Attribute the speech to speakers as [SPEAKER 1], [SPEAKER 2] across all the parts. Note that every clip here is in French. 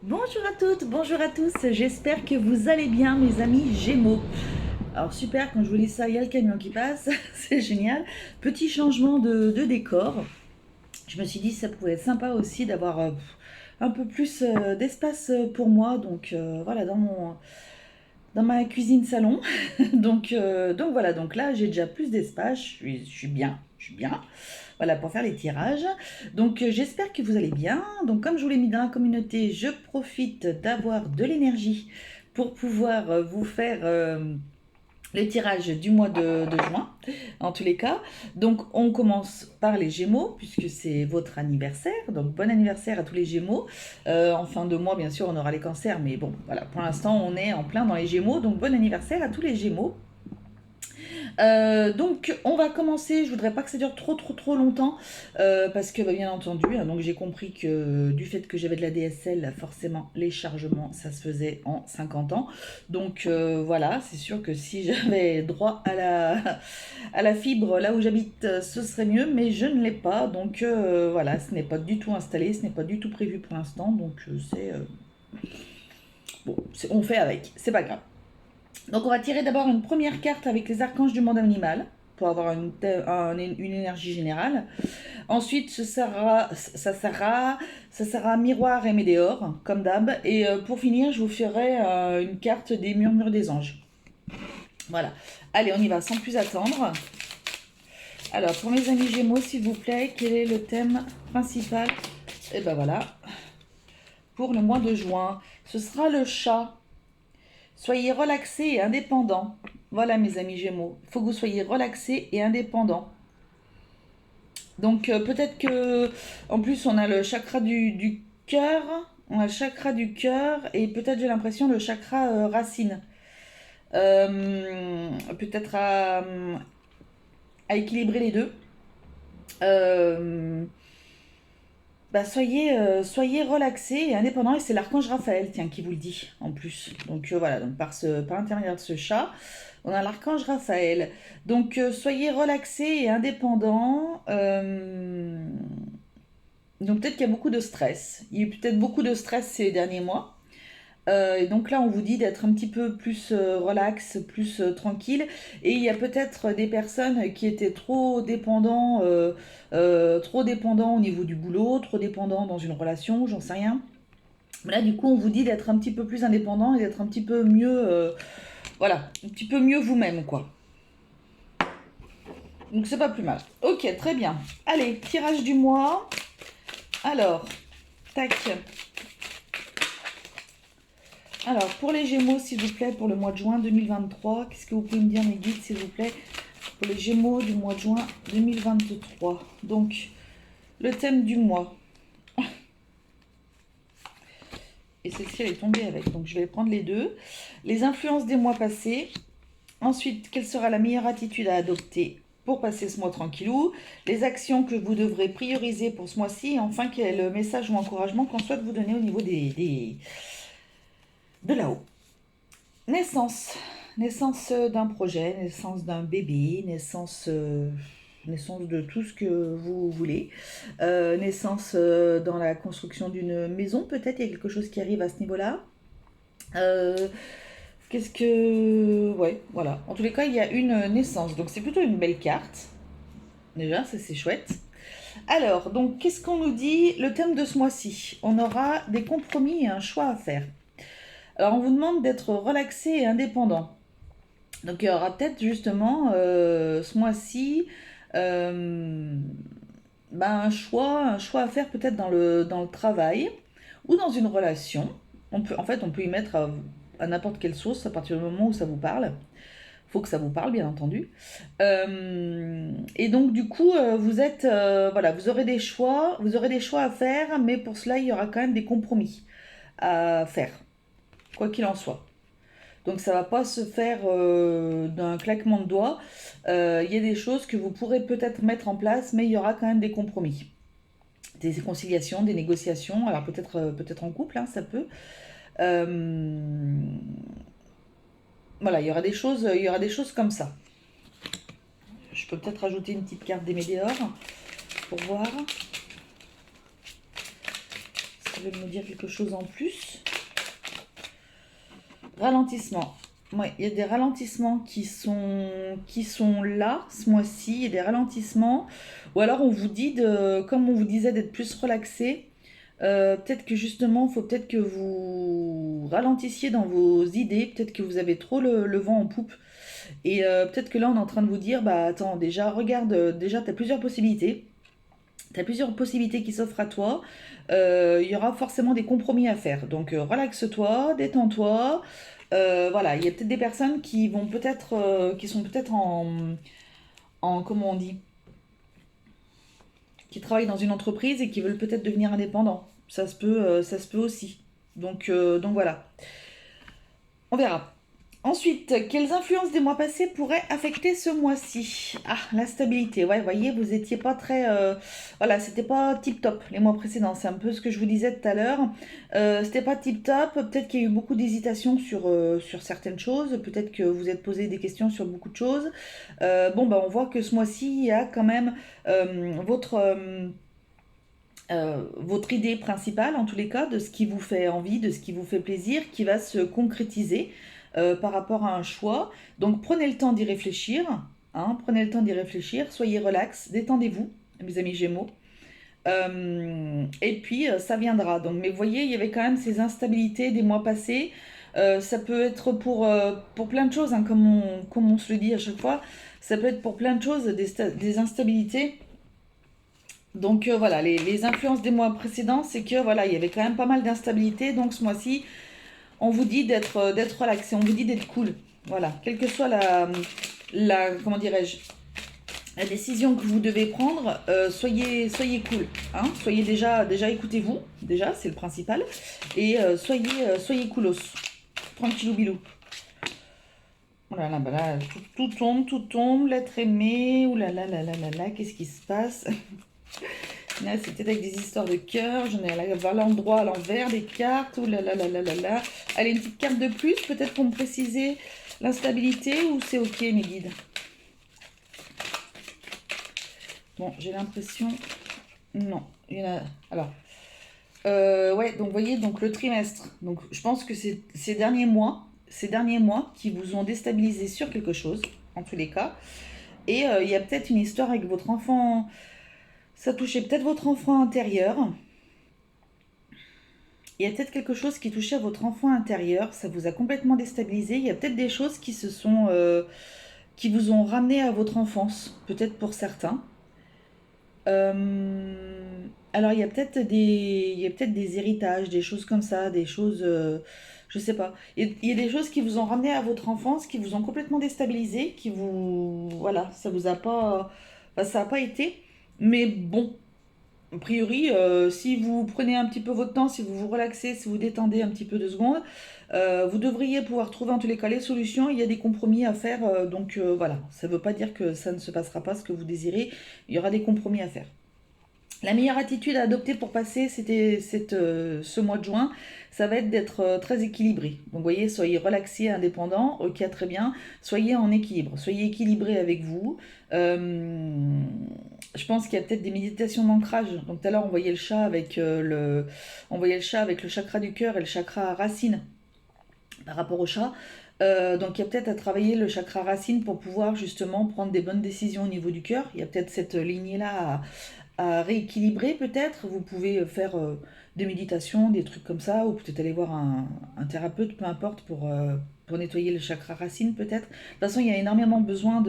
[SPEAKER 1] Bonjour à toutes, bonjour à tous, j'espère que vous allez bien mes amis Gémeaux. Alors super, quand je vous lis ça, il y a le camion qui passe, c'est génial. Petit changement de décor. Je me suis dit que ça pouvait être sympa aussi d'avoir un peu plus d'espace pour moi. Donc voilà, dans ma cuisine salon. Donc voilà, donc là j'ai déjà plus d'espace, je suis bien, je suis bien. Voilà, pour faire les tirages. Donc j'espère que vous allez bien. Donc comme je vous l'ai mis dans la communauté, je profite d'avoir de l'énergie pour pouvoir vous faire le tirage du mois de juin, en tous les cas. Donc on commence par les Gémeaux, puisque c'est votre anniversaire. Donc bon anniversaire à tous les Gémeaux. En fin de mois, bien sûr, on aura les cancers, mais bon, voilà, pour l'instant, on est en plein dans les Gémeaux. Donc bon anniversaire à tous les Gémeaux. Donc on va commencer, je voudrais pas que ça dure trop longtemps parce que bien entendu, hein, donc j'ai compris que du fait que j'avais de la DSL, forcément les chargements ça se faisait en 50 ans. Donc voilà, c'est sûr que si j'avais droit à la fibre là où j'habite, ce serait mieux, mais je ne l'ai pas. Donc voilà, ce n'est pas du tout installé, ce n'est pas du tout prévu pour l'instant. Donc c'est bon, on fait avec, c'est pas grave. Donc on va tirer d'abord une première carte avec les archanges du monde animal pour avoir une énergie générale. Ensuite, ça sera miroir et météore, comme d'hab. Et pour finir, je vous ferai une carte des murmures des anges. Voilà. Allez, on y va sans plus attendre. Alors, pour mes amis Gémeaux, s'il vous plaît, quel est le thème principal? Et ben voilà, pour le mois de juin, ce sera le chat. Soyez relaxés et indépendants. Voilà mes amis Gémeaux, il faut que vous soyez relaxés et indépendants. Donc peut-être que en plus on a le chakra du cœur, on a le chakra du cœur et peut-être j'ai l'impression le chakra racine. Peut-être à équilibrer les deux. Euh, soyez relaxés et indépendants et c'est l'archange Raphaël tiens qui vous le dit en plus. Donc voilà, donc par l'intermédiaire de ce chat, on a l'archange Raphaël. Donc soyez relaxés et indépendants. Donc peut-être qu'il y a beaucoup de stress. Il y a eu peut-être beaucoup de stress ces derniers mois. Et donc là, on vous dit d'être un petit peu plus relax, plus tranquille. Et il y a peut-être des personnes qui étaient trop dépendants au niveau du boulot, trop dépendants dans une relation, j'en sais rien. Mais là, du coup, on vous dit d'être un petit peu plus indépendant et d'être un petit peu mieux, voilà, un petit peu mieux vous-même, quoi. Donc c'est pas plus mal. Ok, très bien. Allez, tirage du mois. Alors, tac. Alors, pour les Gémeaux, s'il vous plaît, pour le mois de juin 2023, qu'est-ce que vous pouvez me dire, mes guides, s'il vous plaît, pour les Gémeaux du mois de juin 2023. Donc, le thème du mois. Et celle-ci, elle est tombée avec, donc je vais prendre les deux. Les influences des mois passés. Ensuite, quelle sera la meilleure attitude à adopter pour passer ce mois tranquillou? Les actions que vous devrez prioriser pour ce mois-ci. Et enfin, quel est le message ou encouragement qu'on souhaite vous donner au niveau de là-haut? Naissance. Naissance d'un projet, naissance d'un bébé, naissance de tout ce que vous voulez. Naissance dans la construction d'une maison, peut-être, il y a quelque chose qui arrive à ce niveau-là. Euh, Qu'est-ce que... Ouais, voilà. En tous les cas, il y a une naissance, donc c'est plutôt une belle carte. Déjà, ça c'est chouette. Alors, donc, qu'est-ce qu'on nous dit? Le thème de ce mois-ci, on aura des compromis et un choix à faire. Alors, on vous demande d'être relaxé et indépendant. Donc il y aura peut-être justement ce mois-ci un choix à faire peut-être dans le travail ou dans une relation. En fait, on peut y mettre à n'importe quelle sauce à partir du moment où ça vous parle. Il faut que ça vous parle, bien entendu. Et donc du coup, voilà, vous aurez des choix à faire, mais pour cela, il y aura quand même des compromis à faire, quoi qu'il en soit. Donc ça va pas se faire d'un claquement de doigts. Il y a des choses que vous pourrez peut-être mettre en place, mais il y aura quand même des compromis. Des conciliations, des négociations. Alors peut-être en couple, hein, ça peut. Euh, voilà, il y aura des choses comme ça. Je peux peut-être rajouter une petite carte des météores pour voir Vous pouvez me dire quelque chose en plus? Ralentissement. Ouais, il y a des ralentissements qui sont là ce mois-ci. Il y a des ralentissements. Ou alors on vous dit, comme on vous disait, d'être plus relaxé. Peut-être que justement, il faut peut-être que vous ralentissiez dans vos idées. Peut-être que vous avez trop le vent en poupe. Et peut-être que là, on est en train de vous dire, bah attends, déjà, regarde, déjà, tu as plusieurs possibilités. Tu as plusieurs possibilités qui s'offrent à toi. Il y aura forcément des compromis à faire. Donc relaxe-toi, détends-toi. Voilà, il y a peut-être des personnes qui vont peut-être, qui sont peut-être comment on dit, qui travaillent dans une entreprise et qui veulent peut-être devenir indépendants. Ça se peut aussi. Donc voilà, on verra. Ensuite, quelles influences des mois passés pourraient affecter ce mois-ci? Ah, la stabilité. Ouais, vous voyez, vous étiez pas très... voilà, c'était pas tip-top les mois précédents. C'est un peu ce que je vous disais tout à l'heure. C'était pas tip-top. Peut-être qu'il y a eu beaucoup d'hésitation sur certaines choses. Peut-être que vous êtes posé des questions sur beaucoup de choses. Bon, bah, on voit que ce mois-ci, il y a quand même votre idée principale, en tous les cas, de ce qui vous fait envie, de ce qui vous fait plaisir, qui va se concrétiser par rapport à un choix. Donc prenez le temps d'y réfléchir, hein, prenez le temps d'y réfléchir, soyez relax, détendez-vous, mes amis Gémeaux. Et puis ça viendra. Donc, mais vous voyez, il y avait quand même ces instabilités des mois passés. Ça peut être pour plein de choses, hein, comme on se le dit à chaque fois. Ça peut être pour plein de choses, des instabilités. Donc voilà, les influences des mois précédents, c'est que voilà, il y avait quand même pas mal d'instabilité. Donc ce mois-ci, on vous dit d'être relaxé, on vous dit d'être cool. Voilà, quelle que soit comment dirais-je, la décision que vous devez prendre, soyez cool. Hein, soyez déjà écoutez-vous, déjà, c'est le principal. Et soyez coolos. Tranquillou bilou. Voilà, bah là, tout tombe, l'être aimé. Ouh là là là là là là, qu'est-ce qui se passe? Là, c'est peut-être avec des histoires de cœur. J'en ai à l'endroit, à l'envers des cartes. Ouh là là là là là là. Allez, une petite carte de plus, peut-être pour me préciser l'instabilité ou c'est ok, mes guides? Bon, j'ai l'impression... Non, il y en a... Alors, ouais, donc vous voyez, donc le trimestre. Donc je pense que c'est ces derniers mois qui vous ont déstabilisé sur quelque chose, en tous les cas. Et il y a peut-être une histoire avec votre enfant... Ça touchait peut-être votre enfant intérieur. Il y a peut-être quelque chose qui touchait à votre enfant intérieur. Ça vous a complètement déstabilisé. Il y a peut-être des choses qui vous ont ramené à votre enfance, peut-être pour certains. Alors il y a peut-être des héritages, des choses comme ça, des choses, je sais pas. Il y a des choses qui vous ont ramené à votre enfance, qui vous ont complètement déstabilisé, voilà, ça a pas été. Mais bon, a priori, si vous prenez un petit peu votre temps, si vous vous relaxez, si vous détendez un petit peu 2 secondes, vous devriez pouvoir trouver en tous les cas les solutions. Il y a des compromis à faire, donc voilà. Ça ne veut pas dire que ça ne se passera pas ce que vous désirez. Il y aura des compromis à faire. La meilleure attitude à adopter pour passer ce mois de juin, ça va être d'être très équilibré. Donc vous voyez, soyez relaxé, indépendant, ok très bien, soyez en équilibre, soyez équilibré avec vous. Je pense qu'il y a peut-être des méditations d'ancrage. Donc tout à l'heure on voyait le chat avec le chakra du cœur et le chakra racine par rapport au chat. Donc il y a peut-être à travailler le chakra racine pour pouvoir justement prendre des bonnes décisions au niveau du cœur. Il y a peut-être cette lignée-là à rééquilibrer peut-être. Vous pouvez faire des méditations, des trucs comme ça, ou peut-être aller voir un thérapeute, peu importe, pour nettoyer le chakra racine peut-être. De toute façon, il y a énormément besoin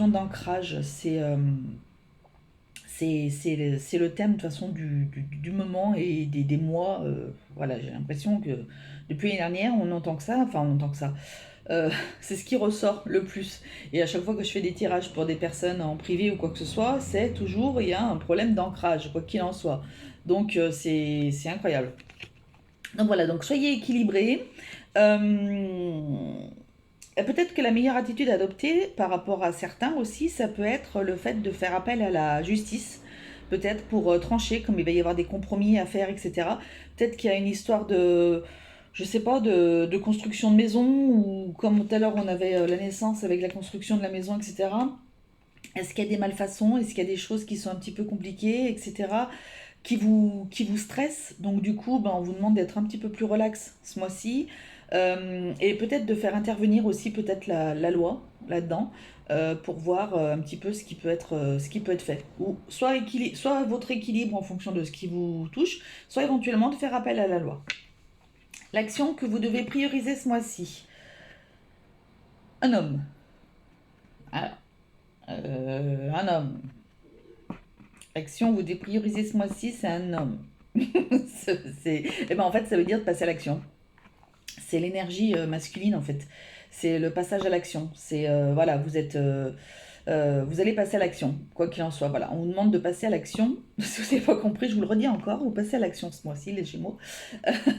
[SPEAKER 1] d'ancrage. C'est le thème de toute façon du moment et des mois. Voilà, j'ai l'impression que depuis l'année dernière, on entend que ça, enfin on entend que ça. C'est ce qui ressort le plus. Et à chaque fois que je fais des tirages pour des personnes en privé ou quoi que ce soit, c'est toujours, il y a un problème d'ancrage, quoi qu'il en soit. Donc c'est incroyable. Donc voilà, donc soyez équilibrés. Peut-être que la meilleure attitude à adopter par rapport à certains aussi, ça peut être le fait de faire appel à la justice, peut-être pour trancher, comme il va y avoir des compromis à faire, etc. Peut-être qu'il y a une histoire je sais pas, de construction de maison, ou comme tout à l'heure on avait la naissance avec la construction de la maison, etc. Est-ce qu'il y a des malfaçons? Est-ce qu'il y a des choses qui sont un petit peu compliquées, etc. qui vous stresse. Donc du coup, ben, on vous demande d'être un petit peu plus relax ce mois-ci. Et peut-être de faire intervenir aussi peut-être la loi là-dedans pour voir un petit peu ce qui peut être fait. Ou soit votre équilibre en fonction de ce qui vous touche, soit éventuellement de faire appel à la loi. L'action que vous devez prioriser ce mois-ci. Un homme. Alors, un homme. L'action que vous devez prioriser ce mois-ci, c'est un homme. Et ben en fait, ça veut dire de passer à l'action. C'est l'énergie masculine en fait. C'est le passage à l'action. C'est voilà, vous allez passer à l'action, quoi qu'il en soit. Voilà, on vous demande de passer à l'action. Si vous n'avez pas compris, je vous le redis encore, vous passez à l'action ce mois-ci, les Gémeaux.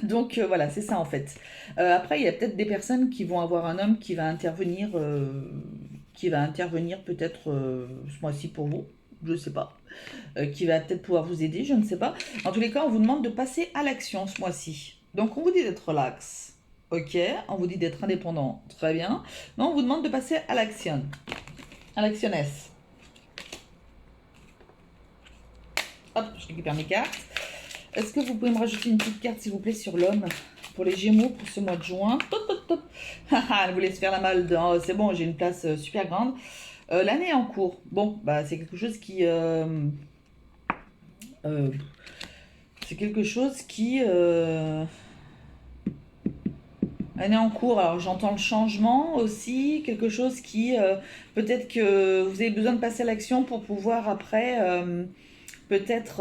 [SPEAKER 1] Donc voilà, c'est ça en fait. Après, il y a peut-être des personnes qui vont avoir un homme qui va intervenir peut-être ce mois-ci pour vous. Je sais pas. Qui va peut-être pouvoir vous aider, je ne sais pas. En tous les cas, on vous demande de passer à l'action ce mois-ci. Donc on vous dit d'être relax. Ok, on vous dit d'être indépendant, très bien. Mais on vous demande de passer à l'action. À l'actionnesse. Hop, je récupère mes cartes. Est-ce que vous pouvez me rajouter une petite carte, s'il vous plaît, sur l'homme pour les Gémeaux pour ce mois de juin? Top, top, top. Elle voulait se faire la malle. Oh, c'est bon, j'ai une place super grande. L'année en cours. Bon, bah c'est quelque chose qui... c'est quelque chose qui... Année en cours, alors j'entends le changement aussi, quelque chose qui... peut-être que vous avez besoin de passer à l'action pour pouvoir après... peut-être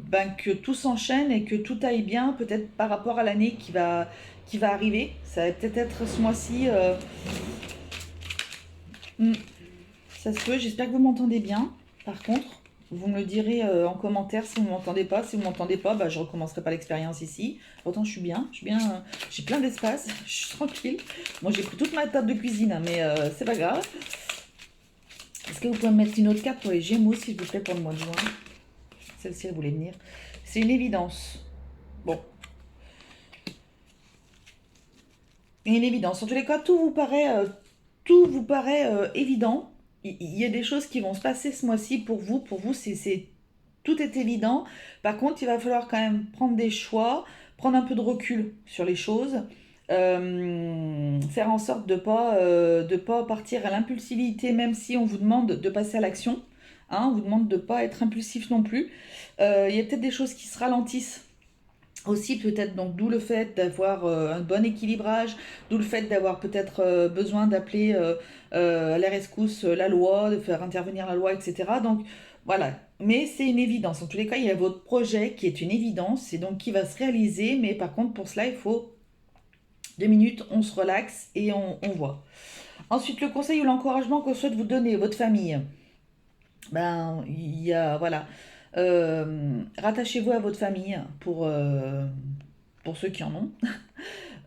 [SPEAKER 1] ben, que tout s'enchaîne et que tout aille bien, peut-être par rapport à l'année qui va arriver. Ça va peut-être être ce mois-ci. Ça se peut, j'espère que vous m'entendez bien. Par contre, vous me le direz en commentaire si vous ne m'entendez pas. Si vous ne m'entendez pas, bah, je ne recommencerai pas l'expérience ici. Pourtant, je suis bien, j'ai plein d'espace, je suis tranquille. Moi, j'ai pris toute ma table de cuisine, hein, mais c'est pas grave. Est-ce que vous pouvez me mettre une autre carte pour les Gémeaux, s'il vous plaît, pour le mois de juin? Celle-ci, elle voulait venir. C'est une évidence. Bon. Une évidence. En tous les cas, tout vous paraît évident. Il y a des choses qui vont se passer ce mois-ci pour vous. Pour vous, tout est évident. Par contre, il va falloir quand même prendre des choix, prendre un peu de recul sur les choses. Faire en sorte de pas partir à l'impulsivité, même si on vous demande de passer à l'action. Hein, on vous demande de ne pas être impulsif non plus. Il y a peut-être des choses qui se ralentissent aussi, peut-être, donc d'où le fait d'avoir un bon équilibrage, d'où le fait d'avoir peut-être besoin d'appeler à la rescousse la loi, de faire intervenir la loi, etc. Donc voilà, mais c'est une évidence. En tous les cas, il y a votre projet qui est une évidence et donc qui va se réaliser, mais par contre, pour cela, il faut 2 minutes, on se relaxe et on voit. Ensuite, le conseil ou l'encouragement qu'on souhaite vous donner, votre famille. Ben, il y a, voilà. Rattachez-vous à votre famille pour ceux qui en ont.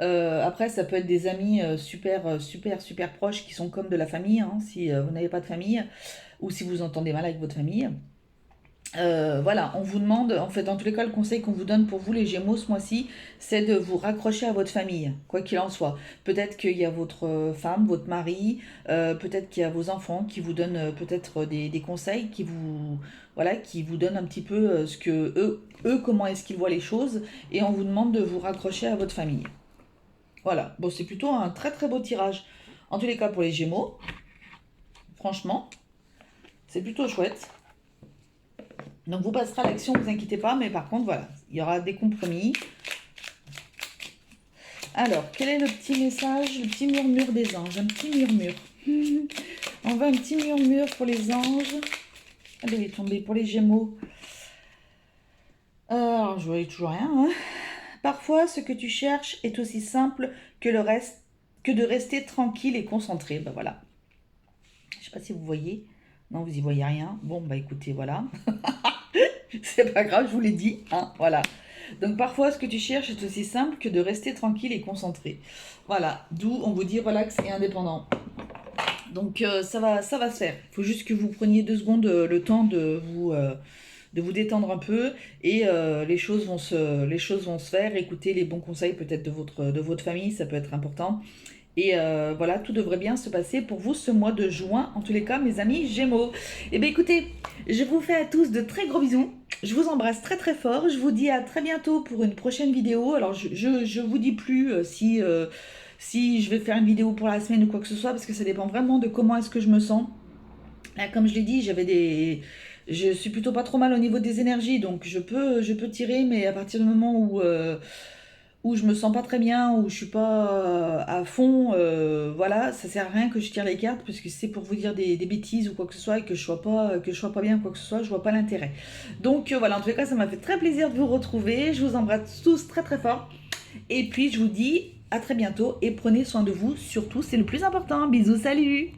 [SPEAKER 1] Après, ça peut être des amis super proches qui sont comme de la famille, hein, si vous n'avez pas de famille ou si vous entendez mal avec votre famille. Voilà, on vous demande, en fait, dans tous les cas, le conseil qu'on vous donne pour vous, les Gémeaux, ce mois-ci, c'est de vous raccrocher à votre famille, quoi qu'il en soit. Peut-être qu'il y a votre femme, votre mari, peut-être qu'il y a vos enfants qui vous donnent peut-être des conseils, voilà, qui vous donnent un petit peu ce que eux, comment est-ce qu'ils voient les choses, et on vous demande de vous raccrocher à votre famille. Voilà, bon, c'est plutôt un très beau tirage. En tous les cas, pour les Gémeaux, franchement, c'est plutôt chouette. Donc vous passerez à l'action, vous inquiétez pas, mais par contre, voilà, il y aura des compromis. Alors, quel est le petit message, le petit murmure des anges? Un petit murmure. On va un petit murmure pour les anges. Ah, il est tombé pour les Gémeaux. Alors, je voyais toujours rien. Hein. Parfois, ce que tu cherches est aussi simple que le reste, que de rester tranquille et concentré. Ben voilà. Je sais pas si vous voyez. Non, vous y voyez rien. Bon, bah écoutez, voilà. C'est pas grave, je vous l'ai dit, hein, voilà. Donc parfois, ce que tu cherches est aussi simple que de rester tranquille et concentré. Voilà, d'où on vous dit relax et indépendant. Donc ça va se faire. Il faut juste que vous preniez 2 secondes le temps de vous détendre un peu et les choses vont se faire. Écoutez les bons conseils peut-être de votre famille, ça peut être important. Et voilà, tout devrait bien se passer pour vous ce mois de juin, en tous les cas, mes amis Gémeaux. Eh bien écoutez, je vous fais à tous de très gros bisous. Je vous embrasse très très fort. Je vous dis à très bientôt pour une prochaine vidéo. Alors je vous dis plus si je vais faire une vidéo pour la semaine ou quoi que ce soit, parce que ça dépend vraiment de comment est-ce que je me sens. Là, comme je l'ai dit, je suis plutôt pas trop mal au niveau des énergies, donc je peux tirer, mais à partir du moment où je me sens pas très bien, où je suis pas à fond, voilà, ça sert à rien que je tire les cartes, parce que si c'est pour vous dire des bêtises ou quoi que ce soit, et que je sois pas bien, quoi que ce soit, je vois pas l'intérêt. Donc voilà, en tout cas, ça m'a fait très plaisir de vous retrouver. Je vous embrasse tous très très fort. Et puis je vous dis à très bientôt et prenez soin de vous, surtout, c'est le plus important. Bisous, salut!